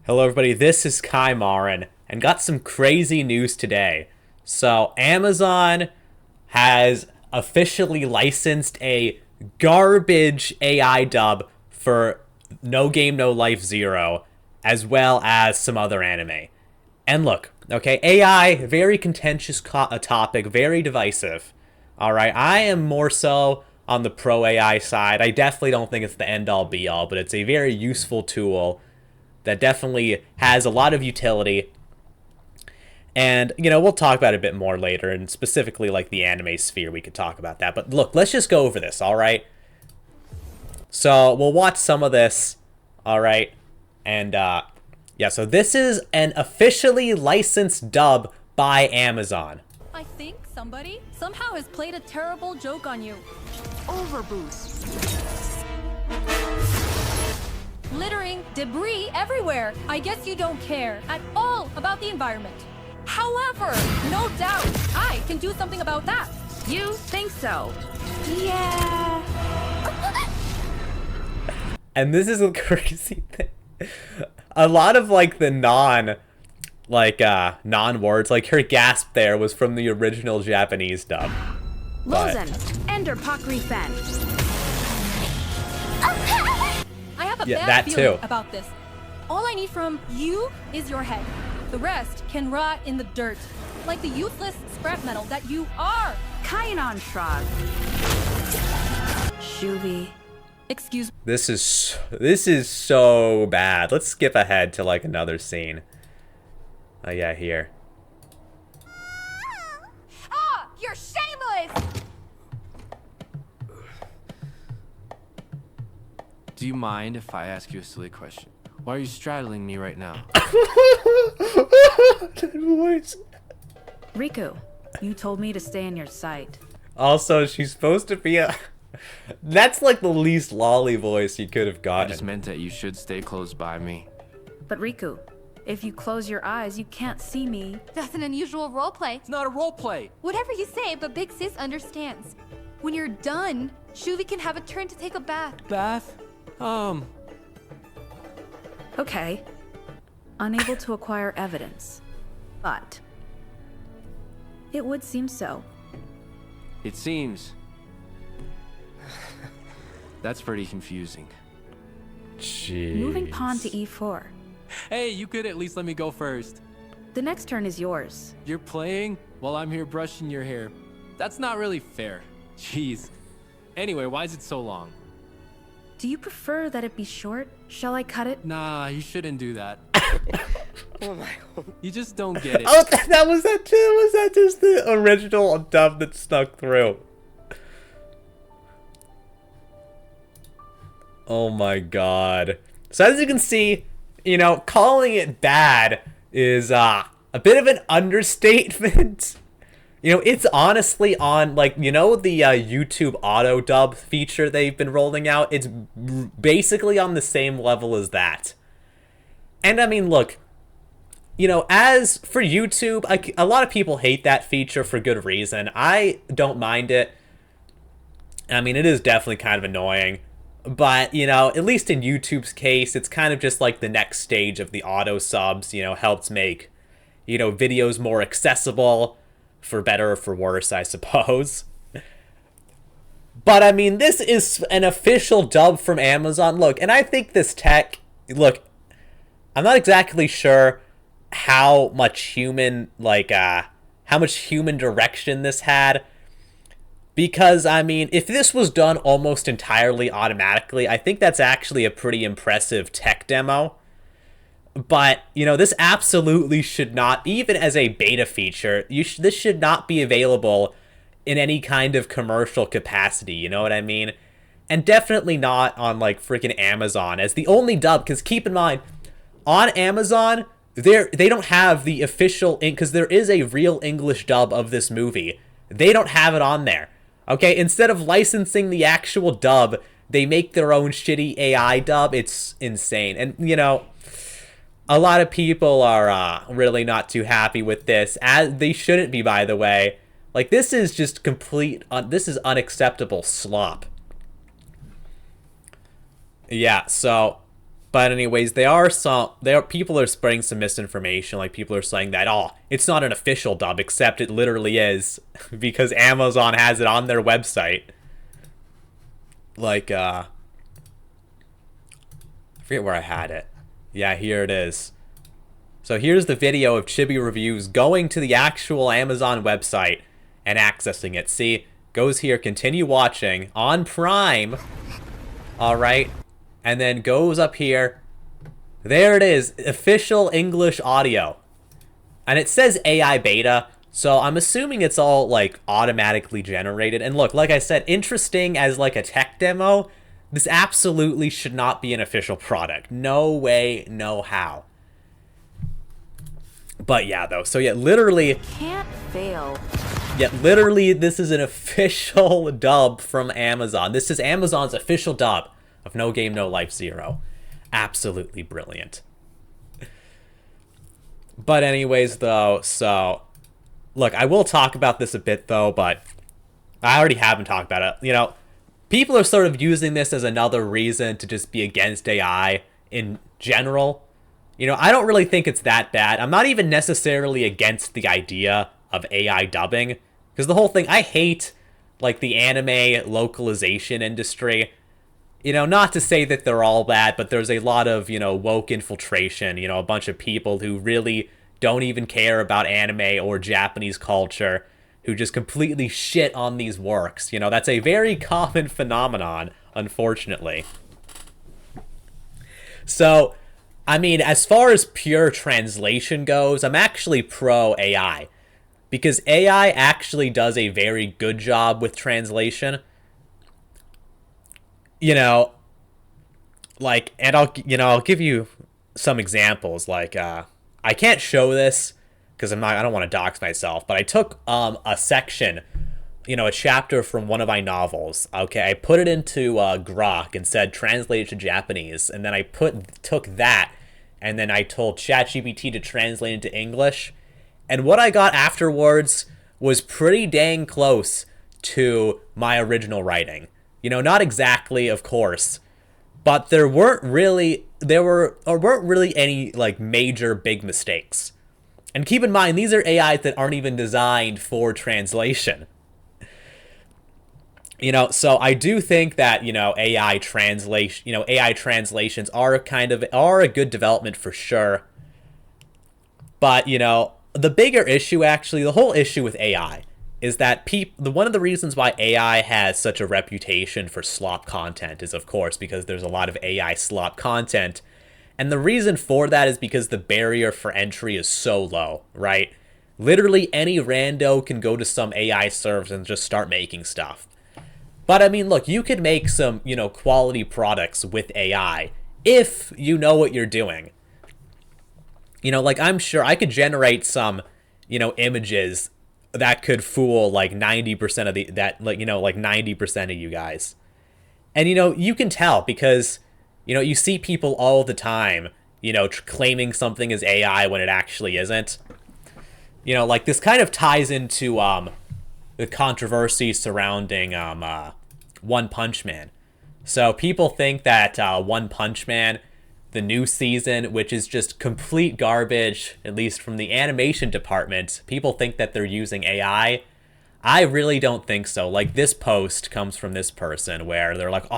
Hello, everybody. This is Kai Marin, and got some crazy news today. So, Amazon has officially licensed a garbage AI dub for No Game No Life Zero, as well as some other anime. And look, okay, AI, very contentious topic, very divisive. All right, I am more so on the pro AI side. I definitely don't think it's the end all be all, but it's a very useful tool that definitely has a lot of utility. And, we'll talk about it a bit more later, and specifically, like, the anime sphere, we could talk about that. But look, let's just go over this, all right? So, we'll watch some of this, all right? And, yeah, so this is an officially licensed dub by Amazon. I think somebody somehow has played a terrible joke on you. Overboost. Littering, debris everywhere. I guess you don't care at all about the environment. However, no doubt, I can do something about that. You think so? Yeah. And this is a crazy thing. A lot of, like, the non-words, like her gasp there was from the original Japanese dub. Lozen, Ender Pakri Fen. I have a Yeah, bad that feeling too. about this. All I need from you is your head. The rest can rot in the dirt, like the useless scrap metal that you are. Kainan Shrog. Shuvi. Excuse me. This is so bad. Let's skip ahead to, like, another scene. Oh yeah, here. Ah, you're shameless! Do you mind if I ask you a silly question? Why are you straddling me right now? That voice. Riku, you told me to stay in your sight. Also, she's supposed to be a... That's, like, the least lolly voice you could have I gotten. just meant that you should stay close by me. But Riku, if you close your eyes, you can't see me. That's an unusual roleplay. It's not a role play. Whatever you say, but Big Sis understands. When you're done, Shuvi can have a turn to take a bath. Bath? Okay. Unable to acquire evidence. But it would seem so. It seems. That's pretty confusing. Jeez. Moving pawn to e4. Hey, you could at least let me go first. The next turn is yours. You're playing while I'm here brushing your hair. That's not really fair. Jeez. Anyway, why is it so long? Do you prefer that it be short? Shall I cut it? Nah, you shouldn't do that. You just don't get it. Oh, that was that too? Was that just the original dub that snuck through? Oh my god. So as you can see, calling it bad is a bit of an understatement. It's honestly on, like, the YouTube auto dub feature they've been rolling out. It's basically on the same level as that. And I mean, look, as for YouTube, a lot of people hate that feature for good reason. I don't mind it. I mean, it is definitely kind of annoying. But, at least in YouTube's case, it's kind of just like the next stage of the auto subs, helps make, videos more accessible, for better or for worse, I suppose. But, I mean, this is an official dub from Amazon. Look, and I think this tech, look, I'm not exactly sure how much human direction this had. Because, I mean, if this was done almost entirely automatically, I think that's actually a pretty impressive tech demo. But, this absolutely should not, even as a beta feature, this should not be available in any kind of commercial capacity, you know what I mean? And definitely not on, like, freaking Amazon as the only dub, because keep in mind, on Amazon, they don't have the official, because there is a real English dub of this movie. They don't have it on there. Okay, instead of licensing the actual dub, they make their own shitty AI dub. It's insane. And, a lot of people are really not too happy with this, as they shouldn't be, by the way. Like, this is just this is unacceptable slop. Yeah, so But anyways, people are spreading some misinformation. Like, people are saying that, oh, it's not an official dub, except it literally is, because Amazon has it on their website. Like, I forget where I had it. Yeah, here it is. So here's the video of Chibi Reviews going to the actual Amazon website and accessing it. See, goes here, continue watching, on Prime. Alright. And then goes up here. There it is, official English audio. And it says AI beta, so I'm assuming it's all, like, automatically generated. And look, like I said, interesting as, like, a tech demo, this absolutely should not be an official product. No way, no how. But yeah, though, so yeah, literally... Can't fail. Yeah, literally, this is an official dub from Amazon. This is Amazon's official dub of No Game, No Life Zero. Absolutely brilliant. But anyways, though, so... Look, I will talk about this a bit, though, but I already haven't talked about it. You know, people are sort of using this as another reason to just be against AI in general. You know, I don't really think it's that bad. I'm not even necessarily against the idea of AI dubbing, because the whole thing, I hate, like, the anime localization industry. You know, not to say that they're all bad, but there's a lot of, you know, woke infiltration, you know, a bunch of people who really don't even care about anime or Japanese culture, who just completely shit on these works. You know, that's a very common phenomenon, unfortunately. So, I mean, as far as pure translation goes, I'm actually pro AI. Because AI actually does a very good job with translation. You know, like, and I'll give you some examples. Like, I can't show this because I don't want to dox myself, but I took a section, you know, a chapter from one of my novels. Okay, I put it into Grok and said translate it to Japanese, and then I took that, and then I told ChatGPT to translate it into English, and what I got afterwards was pretty dang close to my original writing. You know, not exactly, of course, but there weren't really any, like, major big mistakes. And keep in mind, these are AIs that aren't even designed for translation. You know, so I do think that, you know, AI translations are a good development for sure. But, you know, the bigger issue, actually, the whole issue with AI is that one of the reasons why AI has such a reputation for slop content is, of course, because there's a lot of AI slop content. And the reason for that is because the barrier for entry is so low, right? Literally any rando can go to some AI service and just start making stuff. But I mean, look, you could make some, you know, quality products with AI if you know what you're doing. You know, like, I'm sure I could generate some, you know, images that could fool like 90% of like 90% of you guys. And, you know, you can tell because, you know, you see people all the time, you know, claiming something is AI when it actually isn't. You know, like, this kind of ties into the controversy surrounding One Punch Man. So people think that One Punch Man, the new season, which is just complete garbage, at least from the animation department, people think that they're using AI. I really don't think so. Like, this post comes from this person where they're like,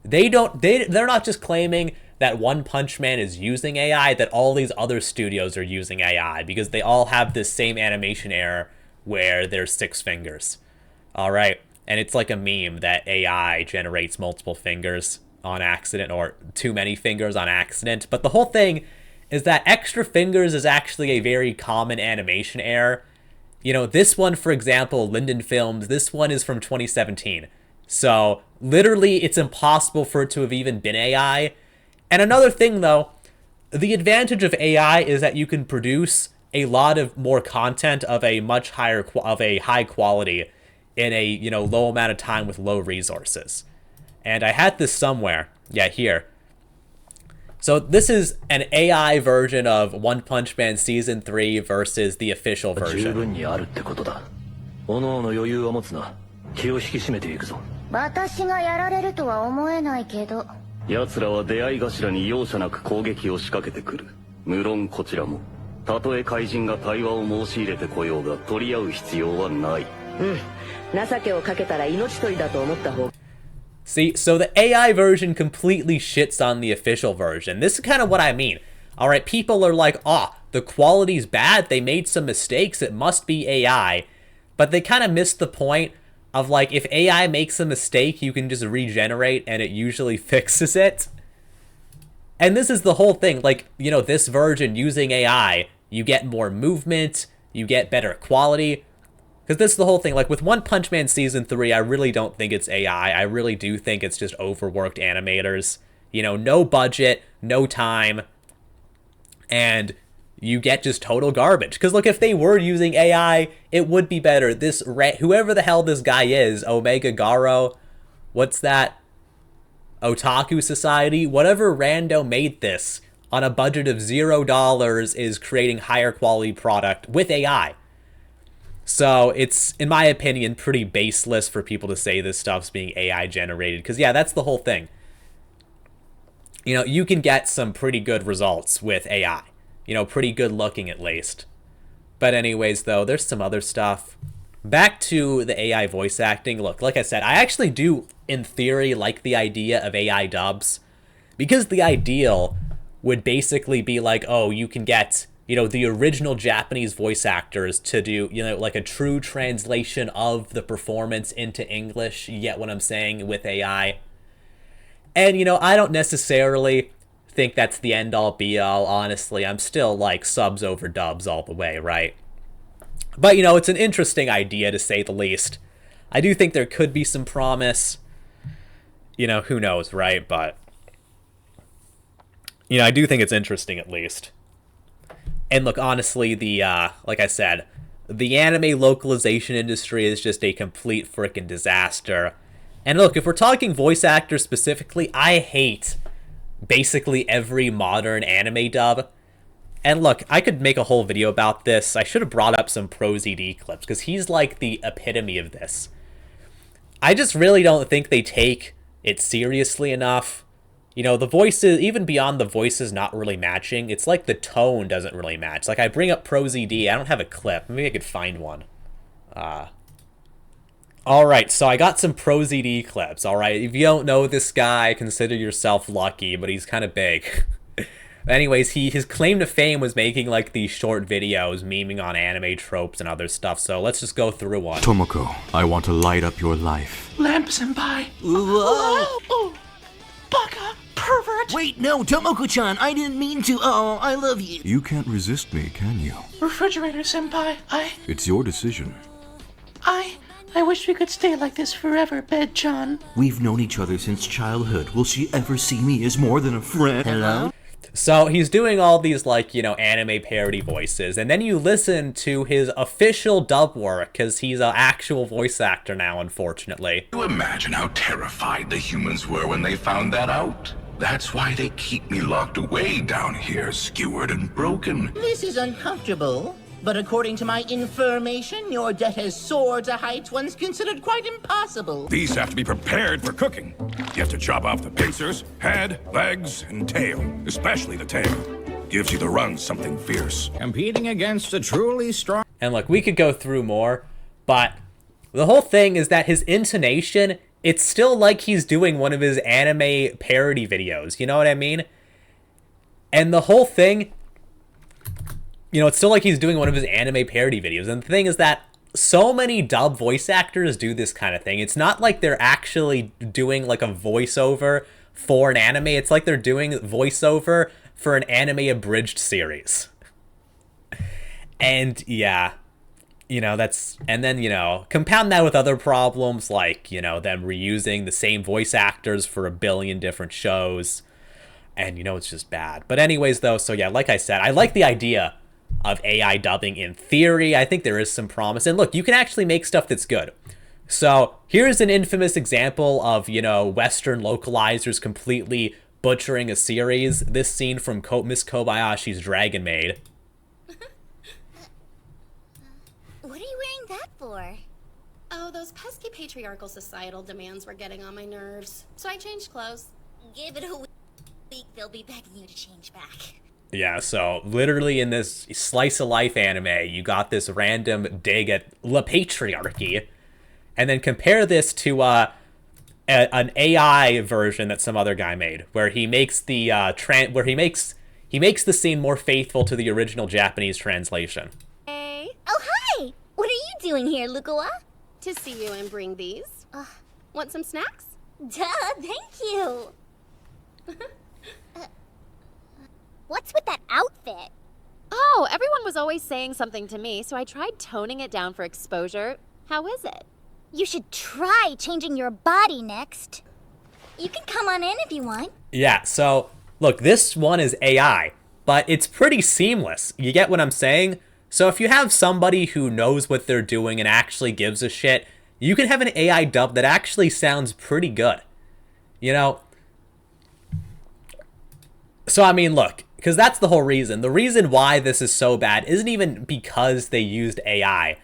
they're not just claiming that One Punch Man is using AI, that all these other studios are using AI, because they all have this same animation error where there's 6 fingers. All right. And it's like a meme that AI generates multiple fingers on accident, or too many fingers on accident. But the whole thing is that extra fingers is actually a very common animation error. You know, this one, for example, Linden Films, this one is from 2017. So literally it's impossible for it to have even been AI. And another thing, though, the advantage of AI is that you can produce a lot of more content of a much higher high quality in a, you know, low amount of time with low resources. And I had this somewhere. Yeah, here. So this is an AI version of One Punch Man Season 3 versus the official version. 私がやられるとは思えないけど奴らは出会い頭に容赦なく攻撃を仕掛けてくる。無論こちらも、たとえ怪人が対話を申し入れてこようが取り合う必要はない。情けをかけたら命取りだと思った方。 See, so the AI version completely shits on the official version. This is kind of what I mean. Alright, people are like, the quality's bad, they made some mistakes, it must be AI. But they kind of missed the point of, like, if AI makes a mistake, you can just regenerate and it usually fixes it. And this is the whole thing, like, you know, this version using AI, you get more movement, you get better quality. Because this is the whole thing, like with One Punch Man Season 3, I really don't think it's AI. I really do think it's just overworked animators. You know, no budget, no time, and you get just total garbage. Because look, if they were using AI, it would be better. This, whoever the hell this guy is, Omega Garo, what's that? Otaku Society? Whatever rando made this on a budget of $0 is creating higher quality product with AI. So it's, in my opinion, pretty baseless for people to say this stuff's being AI generated. Because, yeah, that's the whole thing. You know, you can get some pretty good results with AI. You know, pretty good looking at least. But anyways, though, there's some other stuff. Back to the AI voice acting. Look, like I said, I actually do, in theory, like the idea of AI dubs. Because the ideal would basically be like, oh, you can get, you know, the original Japanese voice actors to do, you know, like a true translation of the performance into English. You get what I'm saying with AI. And, you know, I don't necessarily think that's the end-all be-all, honestly. I'm still, like, subs over dubs all the way, right? But, you know, it's an interesting idea, to say the least. I do think there could be some promise. You know, who knows, right? But, you know, I do think it's interesting, at least. And look, honestly, the, like I said, the anime localization industry is just a complete frickin' disaster. And look, if we're talking voice actors specifically, I hate basically every modern anime dub. And look, I could make a whole video about this. I should have brought up some ProZD clips, because he's like the epitome of this. I just really don't think they take it seriously enough. You know, the voices, even beyond the voices not really matching, it's like the tone doesn't really match. Like, I bring up ProZD, I don't have a clip. Maybe I could find one. Alright, so I got some ProZD clips, alright? If you don't know this guy, consider yourself lucky, but he's kind of big. Anyways, his claim to fame was making, like, these short videos, memeing on anime tropes and other stuff, so let's just go through one. Tomoko, I want to light up your life. Lamp Senpai. Oh, baka, pervert. Wait, no, Tomoko-chan, I didn't mean to. Oh, I love you. You can't resist me, can you? Refrigerator Senpai, It's your decision. I wish we could stay like this forever, Bed-chan. We've known each other since childhood. Will she ever see me as more than a friend? Hello? So he's doing all these, like, you know, anime parody voices, and then you listen to his official dub work, because he's an actual voice actor now, unfortunately. You imagine how terrified the humans were when they found that out? That's why they keep me locked away down here, skewered and broken. This is uncomfortable. But according to my information, your debt has soared to heights once considered quite impossible. These have to be prepared for cooking. You have to chop off the pincers, head, legs, and tail. Especially the tail. Gives you the run something fierce. Competing against a truly strong... And look, we could go through more, but the whole thing is that his intonation, it's still like he's doing one of his anime parody videos. You know what I mean? And the whole thing... You know, it's still like he's doing one of his anime parody videos. And the thing is that so many dub voice actors do this kind of thing. It's not like they're actually doing like a voiceover for an anime. It's like they're doing voiceover for an anime abridged series. And yeah, you know, that's, and then, you know, compound that with other problems like, you know, them reusing the same voice actors for a billion different shows. And, you know, it's just bad. But anyways, though, so yeah, like I said, I like the idea of AI dubbing in theory. I think there is some promise. And look, you can actually make stuff that's good. So here's an infamous example of, you know, Western localizers completely butchering a series. This scene from Miss Kobayashi's Dragon Maid. What are you wearing that for? Oh, those pesky patriarchal societal demands were getting on my nerves. So I changed clothes. Give it a week, they'll be begging you to change back. Yeah, so literally in this slice of life anime, you got this random dig at La Patriarchy, and then compare this to an AI version that some other guy made, where he makes the he makes the scene more faithful to the original Japanese translation. Hey. Oh, hi! What are you doing here, Lukawa? To see you and bring these. Want some snacks? Duh, thank you! What's with that outfit? Oh, everyone was always saying something to me, so I tried toning it down for exposure. How is it? You should try changing your body next. You can come on in if you want. Yeah, so look, this one is AI, but it's pretty seamless. You get what I'm saying? So if you have somebody who knows what they're doing and actually gives a shit, you can have an AI dub that actually sounds pretty good. You know? So, I mean, look, because that's the whole reason. The reason why this is so bad isn't even because they used AI.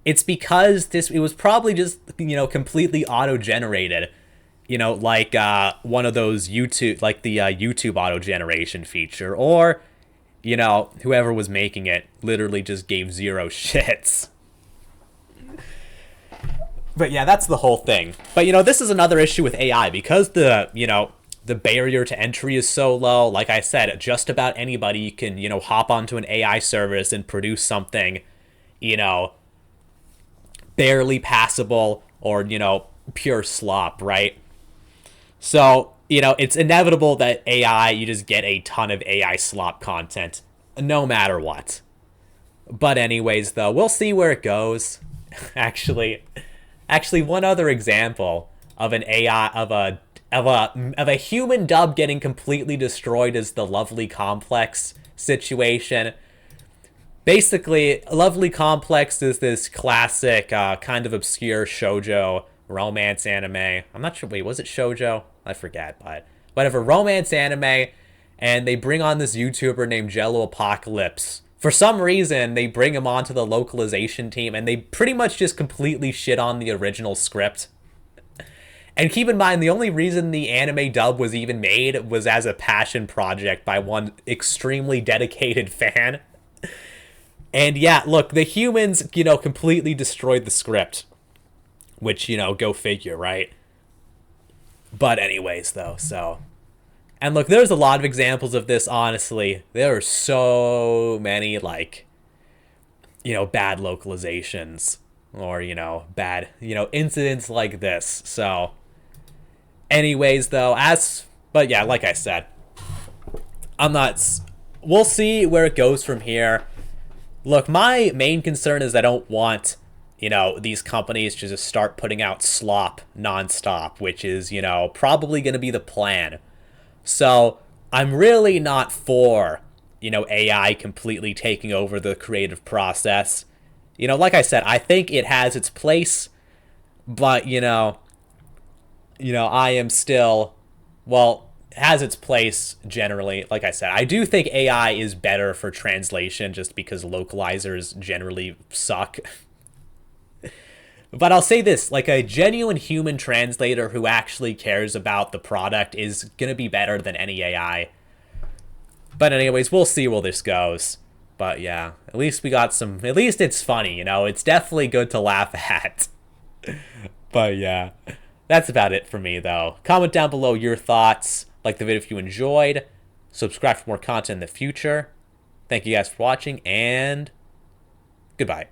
It's because it was probably just, you know, completely auto-generated. You know, like one of those YouTube, like the YouTube auto-generation feature. Or, you know, whoever was making it literally just gave zero shits. But yeah, that's the whole thing. But, you know, this is another issue with AI because you know, the barrier to entry is so low. Like I said, just about anybody can, you know, hop onto an AI service and produce something, you know, barely passable or, you know, pure slop, right? So, you know, it's inevitable that you just get a ton of AI slop content, no matter what. But anyways, though, we'll see where it goes. Actually, one other example of an AI, of a human dub getting completely destroyed is the Lovely Complex situation. Basically, Lovely Complex is this classic, kind of obscure shoujo romance anime. I'm not sure, wait, was it shoujo? I forget, but whatever, romance anime, and they bring on this YouTuber named Jello Apocalypse. For some reason, they bring him onto the localization team, and they pretty much just completely shit on the original script. And keep in mind, the only reason the anime dub was even made was as a passion project by one extremely dedicated fan. And yeah, look, the humans, you know, completely destroyed the script. Which, you know, go figure, right? But anyways, though, so... And look, there's a lot of examples of this, honestly. There are so many, like, you know, bad localizations. Or, you know, bad, you know, incidents like this. So, anyways, though, but yeah, like I said, we'll see where it goes from here. Look, my main concern is I don't want, you know, these companies to just start putting out slop nonstop, which is, you know, probably going to be the plan. So I'm really not for, you know, AI completely taking over the creative process. You know, like I said, I think it has its place, but, you know, I am still, well, has its place generally. Like I said, I do think AI is better for translation just because localizers generally suck. But I'll say this, like a genuine human translator who actually cares about the product is going to be better than any AI. But anyways, we'll see where this goes. But yeah, at least we got some, at least it's funny, you know, it's definitely good to laugh at. But yeah, that's about it for me though. Comment down below your thoughts, like the video if you enjoyed, subscribe for more content in the future. Thank you guys for watching, and goodbye.